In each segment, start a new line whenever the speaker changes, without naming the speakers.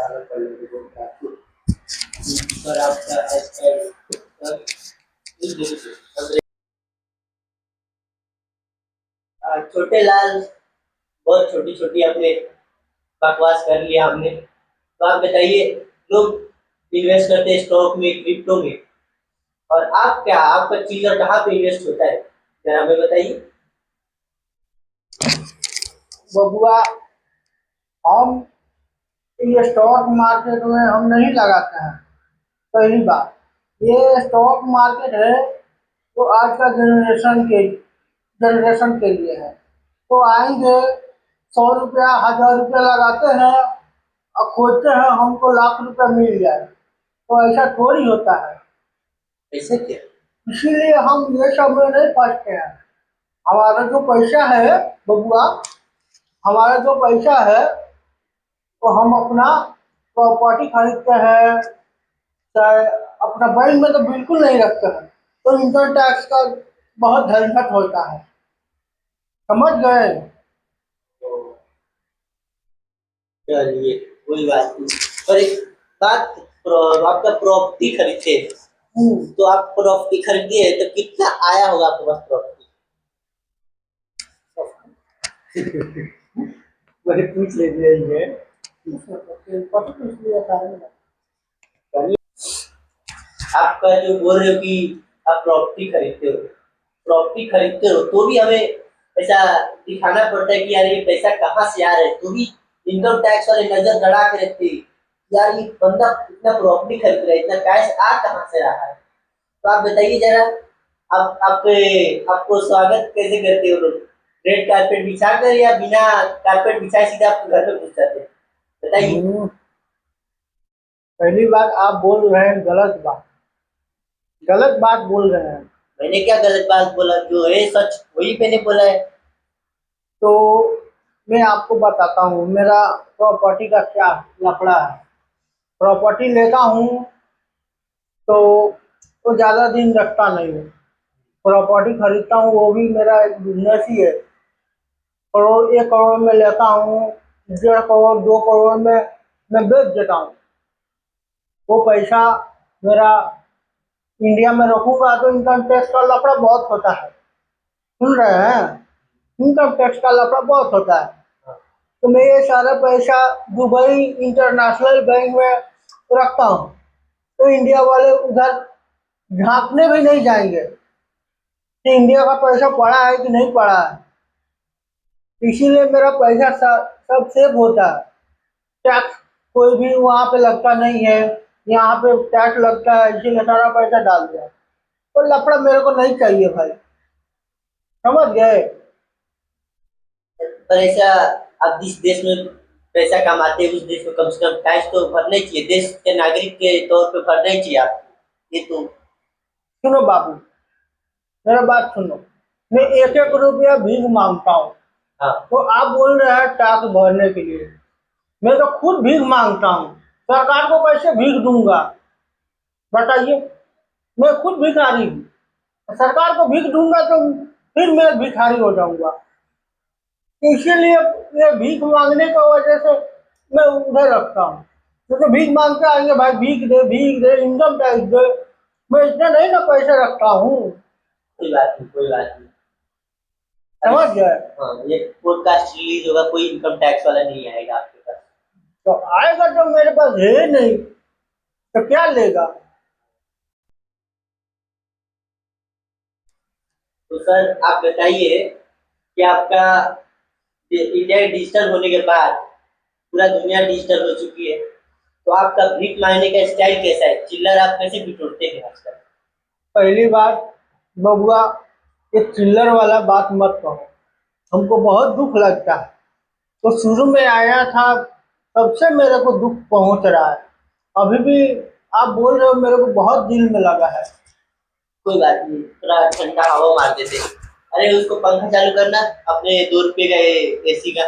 स्वागत करने के लिए आपको सर आपका सर छोटे लाल बहुत छोटी छोटी अपने बकवास कर लिया हमने। तो आप बताइए, लोग इन्वेस्ट करते हैं स्टॉक में, क्रिप्टो में, और आप क्या, आपका चिल्लर कहाँ पे इन्वेस्ट होता है, जरा हमें बताइए।
बबुआ, हम ये स्टॉक मार्केट में हम नहीं लगाते हैं। पहली बात, ये स्टॉक मार्केट है तो आज का जनरेशन के लिए है। तो आएंगे 100 रुपया 1000 रुपया लगाते हैं और खोजते हैं हमको लाख रुपया मिल जाए, तो ऐसा थोड़ी होता है।
ऐसे क्या?
इसीलिए हम ये सब में नहीं फंसते हैं। हमारा जो पैसा है बबुआ, हमारा जो पैसा है तो हम अपना प्रॉपर्टी खरीदते हैं, चाहे अपना बैंक में तो बिल्कुल नहीं रखते हैं। तो इनकम टैक्स का बहुत झंझट होता है, समझ गए।
चलिए, कोई बात नहीं। और एक बात, आपका प्रॉपर्टी खरीदते हैं, तो आप प्रॉपर्टी खरीदिए तो कितना आया होगा आपके पास प्रॉपर्टी?
वही पूछ लीजिए।
आपका जो बोल रहे हो कि आप प्रॉपर्टी खरीदते हो तो भी हमें पैसा दिखाना पड़ता है कि यार ये पैसा कहाँ से आ रहा है, तो भी इनकम टैक्स वाले नजर गड़ा के रखते हैं, यार ये बंदा इतना प्रॉपर्टी खरीद रहा है, इतना कैश आ कहाँ से रहा है। तो आप बताइए जरा, आपको स्वागत कैसे करते हो लोग? रेड कारपेट बिछा कर या बिना कारपेट बिछाए सीधा आपके घर में घुस जाते हैं, बताइए।
पहली बात, आप बोल रहे हैं गलत बात बोल रहे हैं।
मैंने क्या गलत बात बोला? जो है सच वही मैंने बोला है।
तो मैं आपको बताता हूँ मेरा प्रॉपर्टी का क्या लफड़ा है। प्रॉपर्टी लेता हूँ तो ज़्यादा दिन रखता नहीं हूँ। प्रॉपर्टी खरीदता हूँ, वो भी मेरा एक बिजनेस ही है। करोड़ 1 करोड़ में लेता हूँ, 1.5 करोड़ 2 करोड़ में मैं बेच देता हूँ। वो पैसा मेरा इंडिया में रखूंगा तो इनकम टैक्स का लफड़ा बहुत होता है, सुन रहे हैं। इनकम टैक्स का लफड़ा बहुत होता है। तो मैं ये सारा पैसा दुबई इंटरनेशनल बैंक में रखता हूँ, तो इंडिया वाले उधर झांकने भी नहीं जाएंगे कि इंडिया का पैसा पड़ा है कि नहीं पड़ा है। इसीलिए मेरा पैसा सब सेव होता है। टैक्स कोई भी वहाँ पे लगता नहीं है, यहाँ पे टैक्स लगता है, इसीलिए सारा पैसा डाल दिया। तो लफड़ा मेरे को नहीं चाहिए भाई, समझ गए।
पर ऐसा, आप जिस देश में पैसा कमाते हैं उस देश में कम से कम टैक्स तो भरना ही चाहिए, देश के नागरिक के तौर पे भरना ही चाहिए आपको। ये तो
सुनो बाबू, मेरा बात सुनो। मैं 1-1 रुपया भीख मांगता हूँ,
हाँ।
तो आप बोल रहे हैं टैक्स भरने के लिए। मैं तो खुद भीख मांगता हूँ, सरकार को कैसे भीख दूंगा बताइए। मैं खुद भिखारी हूँ, सरकार को भीख दूंगा तो फिर मैं भिखारी हो जाऊंगा। इसीलिए ये भीख मांगने की वजह से मैं उधर रखता हूँ। क्योंकि भीख मांगते आएंगे भाई, भीख दे इनकम टैक्स दे। मैं इतना नहीं ना पैसे रखता हूँ,
कोई बात नहीं, कोई बात नहीं।
समझ गए।
हाँ, ये पॉडकास्ट रिलीज होगा, कोई इनकम टैक्स वाला नहीं आएगा आपके पास।
तो आएगा तो मेरे पास है नहीं, तो क्या लेगा।
तो सर आप बताइए कि आपका इंडिया डिजिटल होने के बाद पूरा दुनिया डिजिटल हो चुकी है, तो आपका भीख मांगने का स्टाइल कैसा है? चिल्लर आप कैसे बिटोरते हैं आजकल?
पहली बात बबुआ, ये चिल्लर वाला बात मत कहो, हमको बहुत दुख लगता है। तो शुरू में आया था तब से मेरे को दुख पहुंच रहा है। अभी भी आप बोल रहे हो, मेरे को बहुत दिल में लगा है।
कोई बात नहीं, थोड़ा ठंडा हवा मार देते। अरे उसको पंखा चालू करना, अपने 2 रुपए का एसी का।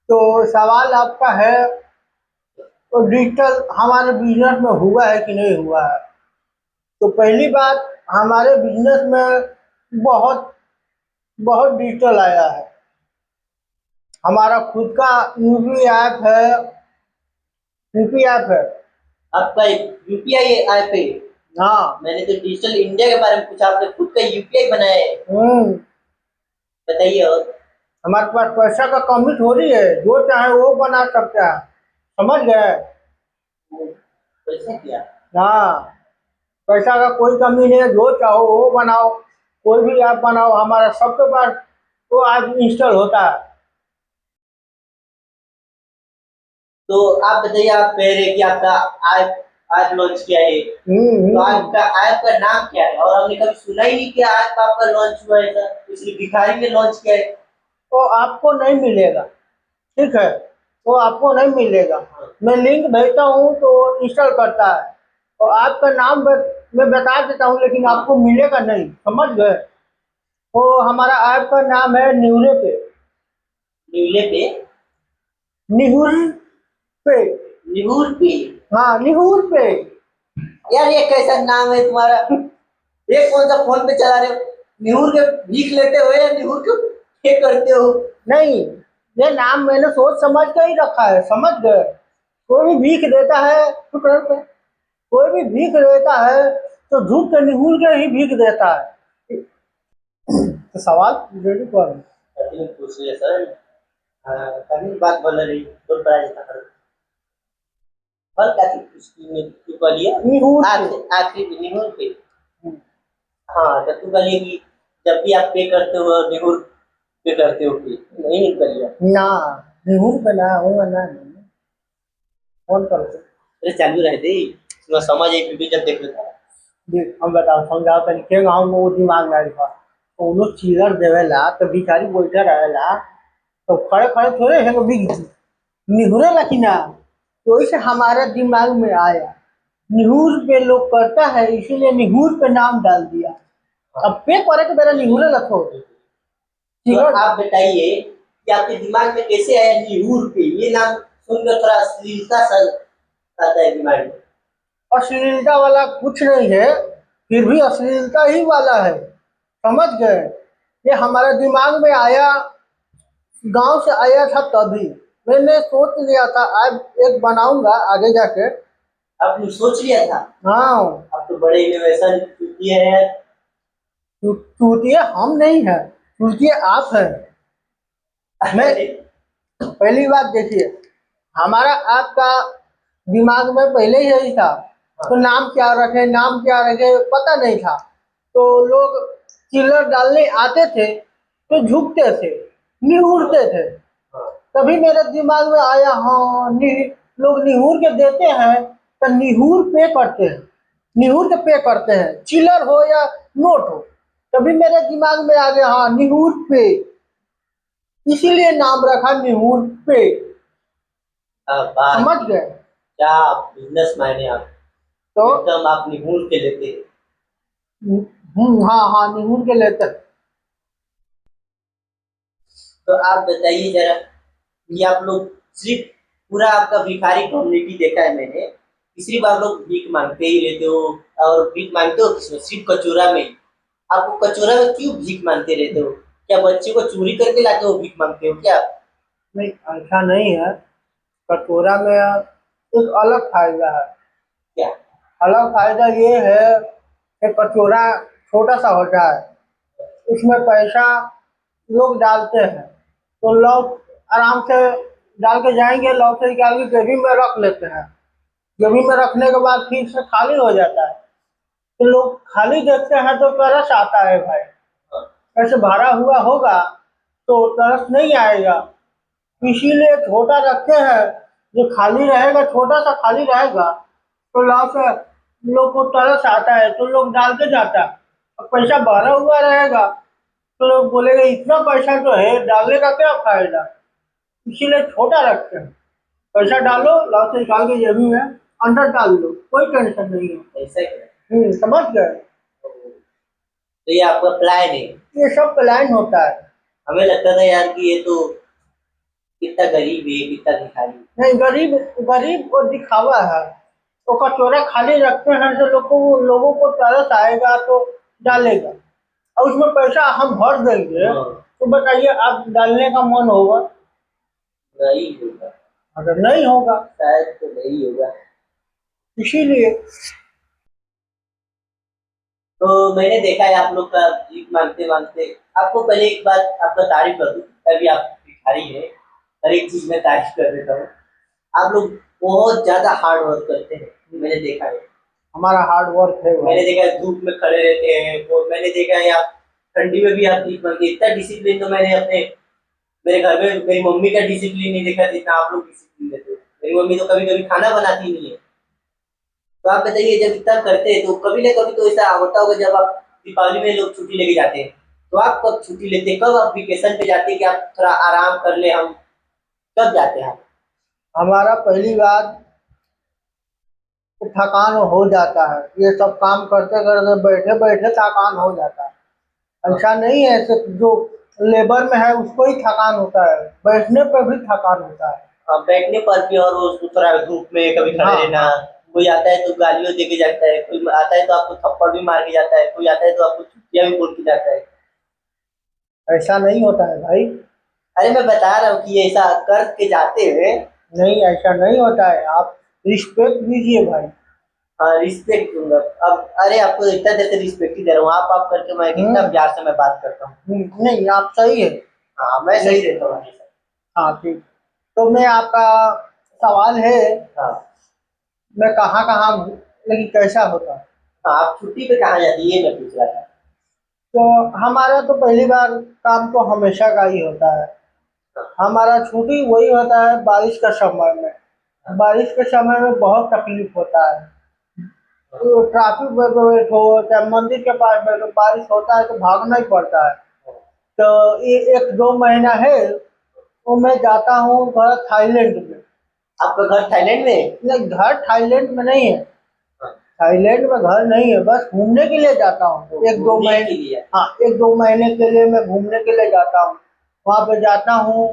तो सवाल आपका है, तो डिजिटल हमारे बिजनेस में हुआ है कि नहीं हुआ है। तो पहली बात, हमारे बिजनेस में बहुत बहुत डिजिटल आया है। हमारा खुद का यूपी ऐप है, यूपी ऐप है।
आपका यूपीआई ऐप है?
हाँ।
मैंने तो डिजिटल इंडिया के बारे में पूछा, आपने खुद का यूपीआई बनाया है।
हम्म।
बताइए और।
हमारे पास पैसा का कमी थोड़ी है, जो चाहे वो बना सकता है, समझ गए।
कैसे किया?
हाँ, पैसा का कोई कमी नहीं है, जो चाहो वो बनाओ, कोई भी ऐप बनाओ, हमारा सबके पास वो ऐप इंस्टॉल होता है।
तो आप बताइए, आप कह रहे हैं कि आपका ऐप ऐप लॉन्च किया है, तो आपका ऐप का नाम क्या है? और हमने कभी सुना ही नहीं कि ऐप आपका लॉन्च हुआ है, ऐसा इसलिए भिखारी ने लॉन्च किया है।
तो आपको नहीं मिलेगा, ठीक है, वो आपको नहीं मिलेगा। मैं लिंक भेजता हूँ तो इंस्टॉल करता है, और आपका नाम मैं बता देता हूँ, लेकिन आपको मिलेगा नहीं, समझ गए। तो हमारा ऐप का नाम है न्यूरे पे।
न्यूले पे?
निहुर पे।
निहूर पे?
हाँ, निहुर पे।
यार ये कैसा नाम है तुम्हारा? ये कौन सा फोन पे चला रहे हो? निहूर के भीख लेते हो या निहूर के पे करते हो?
नहीं, ये नाम मैंने सोच समझ के ही रखा है, समझ गए। कोई भी भीख देता है तो कोई भी भीख देता है तो झूठ के निहुर के ही भीख देता है। तो सवाल रेडी कर।
कठिन पूछ लिया सर। कठिन बात बोल रही, तो बड़ा जितना कर और कठिन उसकी में तू बोलिए।
निहुर पे।
आखिरी निहूर पे। हाँ, तो तू बोलिए कि जब भी आप पे करते हो निहूर पे करते हो, पे नहीं निकल लिया।
ना, निहुर पे ना होगा ना, फोन करो।
अरे चालू रह दे, मैं समझ एक वीडियो जब देख लेता।
देख हम बताओ, समझाओ तरीके हम वो दिमाग में आएगा। तो लोग चिल्लर देवेला तो भिखारी बैठे रहेला, तो खड़े खड़े थोड़े हैं बिग निहुरे लखी ना। तो इसे हमारे दिमाग में आया, निहुर पे लोग करता है, इसीलिए निहुर पे नाम डाल दिया। अब पे करे तो मेरा निहुरे लखो।
तो आप बताइए कि आपके दिमाग में कैसे आया निहूर पे? ये नाम सुनकर थोड़ा अश्लीलता सा आता है दिमाग में।
अश्लीलता वाला कुछ नहीं है, फिर भी अश्लीलता ही वाला है, समझ गए। ये हमारे दिमाग में आया, गांव से आया था तभी मैंने सोच लिया था आज एक बनाऊंगा आगे जाके।
आपने सोच लिया था?
हाँ।
आप तो बड़े इनोवेशन किए हैं यार।
चूतिए हम नहीं है, चूतिए आप है। मैं पहली बात देखिए, हमारा आपका दिमाग में पहले ही यही था, तो नाम क्या रखे, नाम क्या रखे पता नहीं था। तो लोग चिल्लर डालने आते थे तो झुकते थे, निहुरते थे। तभी मेरे दिमाग में आया, हाँ लोग निहुर के देते हैं तो निहुर पे करते हैं, निहुर के पे करते हैं, चिल्लर हो या नोट हो। तभी मेरे दिमाग में आ गया, हाँ निहुर पे, इसीलिए नाम रखा निहुर पे।
बात
समझ गए।
क्या बिजनेस मैन है आप,
तो
एकदम आप निहूर के लेते हैं।
हाँ हाँ, निहुर के लेते हैं।
तो आप बताइए जरा, ये आप लोग सिर्फ पूरा आपका भिखारी कम्युनिटी देखा है मैंने कि सिर्फ आप लोग भीख मांगते ही रहते हो। और भीख मांगते हो किसमें? सिर्फ कचोरा में। आपको कचोरा में क्यों भीख मांगते रहते हो? क्या बच्चे को चोरी करके लाके वो भीख मांगते हो क्या?
नहीं, ऐसा नहीं है। कटोरा में एक अलग फायदा है।
क्या?
अलग फायदा ये है कि कटोरा छोटा सा होता है, उसमें पैसा लोग डालते हैं, तो लोग आराम से डाल के जाएंगे, लॉक से निकाल के जेबी में रख लेते हैं। जेबी में रखने के बाद फिर से खाली हो जाता है, तो लोग खाली देखते हैं तो तरस आता है भाई। ऐसे भरा हुआ होगा तो तरस नहीं आएगा, इसीलिए छोटा रखते हैं। जो खाली रहेगा, छोटा सा खाली रहेगा, तो लोग को तरस आता है तो लोग डाल के जाता है। और पैसा भरा हुआ रहेगा तो लोग बोलेंगे इतना पैसा तो है, डालने का क्या फायदा, इसीलिए छोटा रखते हैं। पैसा डालो, लाओ से निकाल के जेबी में अंदर डाल दो, कोई टेंशन नहीं है।
ऐसा क्या?
समझ गए।
तो ये आपका प्लान है?
ये सब प्लान होता है।
हमें लगता था यार कि ये तो कितना गरीब है, कितना भिखारी है।
नहीं, गरीब गरीब को दिखावा है। तो कटोरा खाली रखते हैं तो लोगों को तरस आएगा तो डालेगा, और उसमें पैसा हम भर देंगे,
हाँ।
तो बताइए आप डालने का मन होगा?
नहीं होगा।
अगर नहीं होगा
शायद तो नहीं होगा।
इसीलिए।
तो मैंने देखा है आप लोग का भीख मांगते मांगते। आपको पहले एक बात आपका तारीफ कर दूं, तभी आप भिखारी है, हर एक चीज में तारीफ कर देता हूँ। आप लोग बहुत ज्यादा हार्ड वर्क करते हैं, मैंने देखा है।
हमारा हार्ड वर्क है
मैंने
भाई।
देखा है धूप में खड़े रहते हैं, और मैंने देखा है आप ठंडी में भी आप भीख मांगते हैं। इतना डिसिप्लिन तो मैंने अपने मेरे घर में मेरी मम्मी का डिसिप्लिन नहीं देखा जितना आप लोग डिसिप्लिन देते हो। मेरी मम्मी तो कभी कभी खाना बनाती नहीं है। तो आप बताइए, जब इतना करते हैं तो कभी ना कभी तो ऐसा होता होगा, जब आप दीपावली में लोग छुट्टी लेके जाते हैं, तो आप कब छुट्टी लेते हैं, कब आप वेकेशन पे जाते हैं कि आप थोड़ा आराम कर ले, हम कब जाते हैं आप?
हमारा पहली बात तो थकान हो जाता है, ये सब काम करते करते बैठे बैठे थकान हो जाता है। ऐसा नहीं है सिर्फ जो लेबर में है उसको ही थकान होता है, बैठने पर भी थकान होता है।
बैठने पर भी, और वो थोड़ा धूप में कभी खड़े
हाँ
रहना।
हाँ।
कोई आता है तो गालियों दे के जाता है, कोई आता है तो आपको थप्पड़ भी मार के जाता है, कोई आता है तो आपको छुट्टियां भी बोल के जाता है।
ऐसा नहीं होता है भाई।
अरे मैं बता रहा हूँ कि ऐसा करके जाते हैं।
नहीं, ऐसा नहीं होता है, आप रिस्पेक्ट दीजिए भाई।
हाँ, रिस्पेक्ट दूंगा। अब अरे आपको इतना देर से रिस्पेक्ट ही दे रहा हूँ, आप करके मैं कितना
हम्म।
प्यार से मैं बात करता हूँ।
नहीं, आप सही है।
हाँ, मैं सही रहता हूँ हमेशा।
हाँ ठीक। तो मैं आपका सवाल है,
हाँ।
मैं कहाँ कहाँ लेकिन कैसा होता है।
हाँ, आप छुट्टी पे कहाँ जाती है, ये मैं पूछ रहा था।
तो हमारा तो पहली बार काम तो हमेशा का ही होता है। हमारा छुट्टी वही होता है बारिश का समय में। बारिश के समय में बहुत तकलीफ होता है। तो ट्रैफिक में बैठो चाहे मंदिर के पास बैठो, बारिश होता है तो भागना ही पड़ता है। तो ये एक दो महीना है, तो मैं जाता हूँ घर थाईलैंड में।
आपका घर थाईलैंड में है?
नहीं, घर थाईलैंड में नहीं है। थाईलैंड में घर नहीं है, बस घूमने के लिए जाता हूँ एक दो
घूमने के
महीने।
लिए?
हाँ, एक दो महीने के लिए मैं घूमने के लिए जाता हूँ। वहाँ पे जाता हूँ,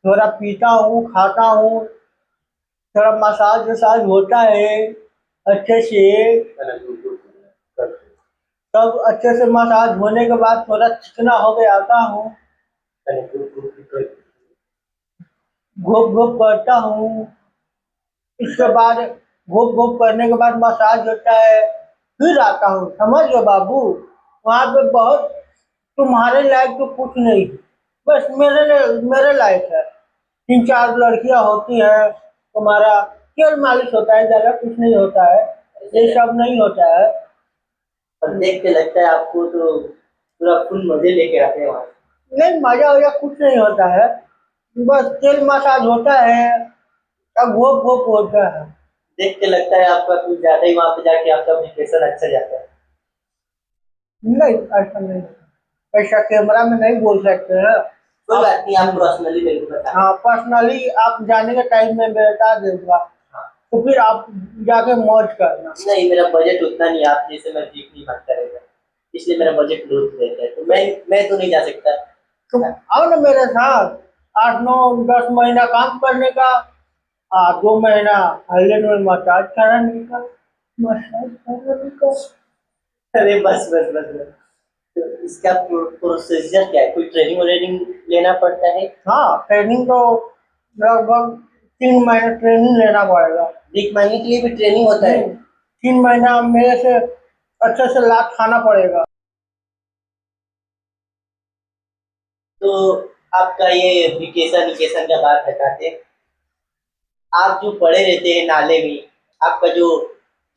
थोड़ा पीता हूँ खाता हूँ, थोड़ा मसाज वसाज होता है अच्छे से। तब अच्छे से मसाज होने के बाद थोड़ा चिकना हो के आता हूँ, घूप घूप करता हूँ। इसके बाद घूप घूप करने के बाद मसाज होता है, फिर आता हूँ। समझ गए बाबू, वहाँ पे बहुत तुम्हारे लायक तो कुछ नहीं, बस मेरे लायक है। तीन चार लड़कियां होती हैं, तुम्हारा तेल मालिश होता है, ज्यादा कुछ नहीं होता है, ये सब नहीं होता है।
और देख के लगता है आपको तो पूरा फुल मजे लेके आते हैं वहाँ।
नहीं, मजा वजा कुछ नहीं होता है, बस तेल मसाज होता है और घोप घोप होता है।
देख के लगता है आपका कुछ ज्यादा ही वहाँ पे जाके आपका वेकेशन अच्छा जाता है।
नहीं, ऐसा नहीं, ऐसा कैमरा में नहीं बोल सकते हैं।
कोई बात नहीं, आप पर्सनली मेरे को बता।
हाँ, पर्सनली आप जाने के टाइम में बता दूंगा, तो फिर आप जाके मौज करना।
नहीं, मेरा बजट उतना नहीं है, आप जैसे मैं भीख नहीं मांगता रहेगा, इसलिए मेरा बजट लूज रहता है, तो मैं तो नहीं जा सकता।
तुम आओ ना मेरे साथ, 8 9 10 महीना काम करने का, 2 महीना आइलैंड में मसाज कराने का, मसाज कराने का।
अरे बस बस बस बस। तो इसका प्रोसीजर क्या है, कोई ट्रेनिंग व्रेनिंग लेना पड़ता है?
हाँ, ट्रेनिंग तो लगभग 3 महीने ट्रेनिंग लेना पड़ेगा।
भीख मांगने के लिए भी ट्रेनिंग होता है?
3 महीना मेरे से अच्छे से लात खाना पड़ेगा।
तो आपका ये वेकेशन वेकेशन का बात हटाते, आप जो पड़े रहते हैं नाले में, आपका जो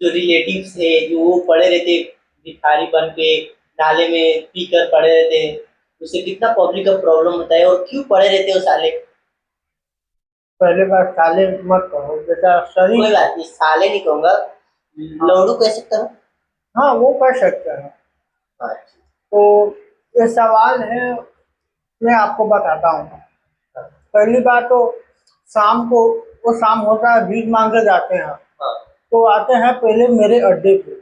जो रिलेटिव्स है जो वो पड़े रहते भिखारी बन के नाले में पी कर पड़े रहते हैं, उससे कितना पब्लिक का प्रॉब्लम होता है, और क्यों पड़े रहते हो साले?
पहले बार साले मत कहो, बेटा
कोई
शरीर।
बात नहीं, साले नहीं कहूंगा, लौड़ू कह सकता हूँ।
हाँ, वो कर सकते हैं।
हाँ।
तो ये सवाल है, मैं आपको बताता हूँ। पहली बात तो शाम को, वो शाम होता है भीख मांगे जाते हैं,
हाँ।
तो आते हैं पहले मेरे अड्डे पे।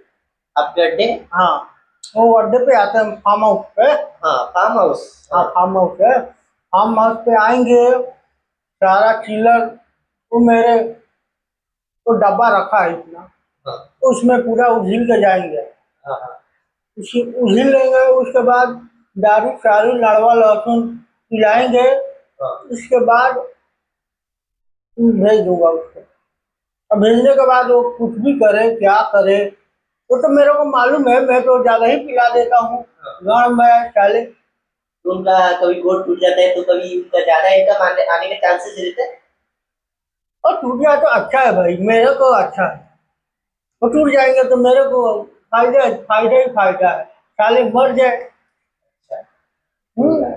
आपके अड्डे?
हाँ, वो अड्डे पे आते हैं, फार्म हाउस पे।
हाँ, फार्म हाउस।
हाँ, फार्म हाउस है। फार्म हाउस पे आएंगे, सारा चिलर, वो मेरे तो डब्बा रखा है इतना,
हाँ।
तो उसमें पूरा उझिल के जाएंगे।
हाँ। हाँ।
उसी उझिल लेंगे, उसके बाद दारू शारू लड़वा लहसुन पिलाएंगे।
हाँ।
उसके बाद भेज दूंगा उसको। अब भेजने के बाद वो कुछ भी करे क्या करे वो तो मेरे को मालूम है, मैं तो ज्यादा ही पिला देता हूँ। गाँव में चाले
तो उनका कभी गोड़ टूट जाता है तो कभी उनका ज्यादा इनकम आने आने के चांसेस रहते हैं।
और टूट जाए तो अच्छा है भाई, मेरे को अच्छा है। वो टूट जाएंगे तो मेरे को फायदा फायदा ही फायदा है, साले मर जाए।
अच्छा।
हम्म।